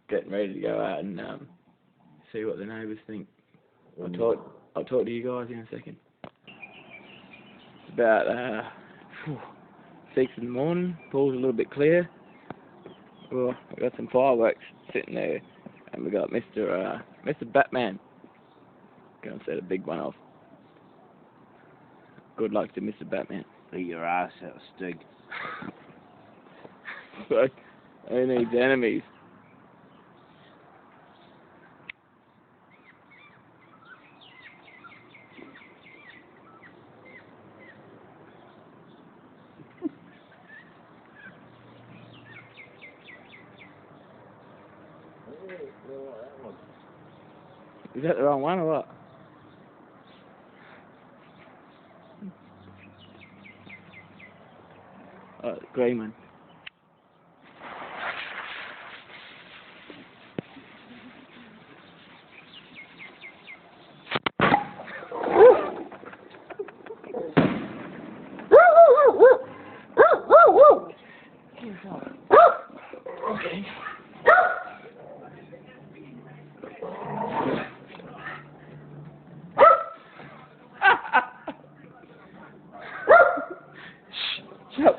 getting ready to go out and see what the neighbours think. I'll talk to you guys in a second. It's about 6 in the morning. Pool's a little bit clear. Well, we got some fireworks sitting there, and we got Mr. Batman. Gonna set a big one off. Good luck to Mr. Batman. Eat your ass out, Stig. But who needs enemies? Is that the wrong one or what? Oh, green one. Okay. Shut up.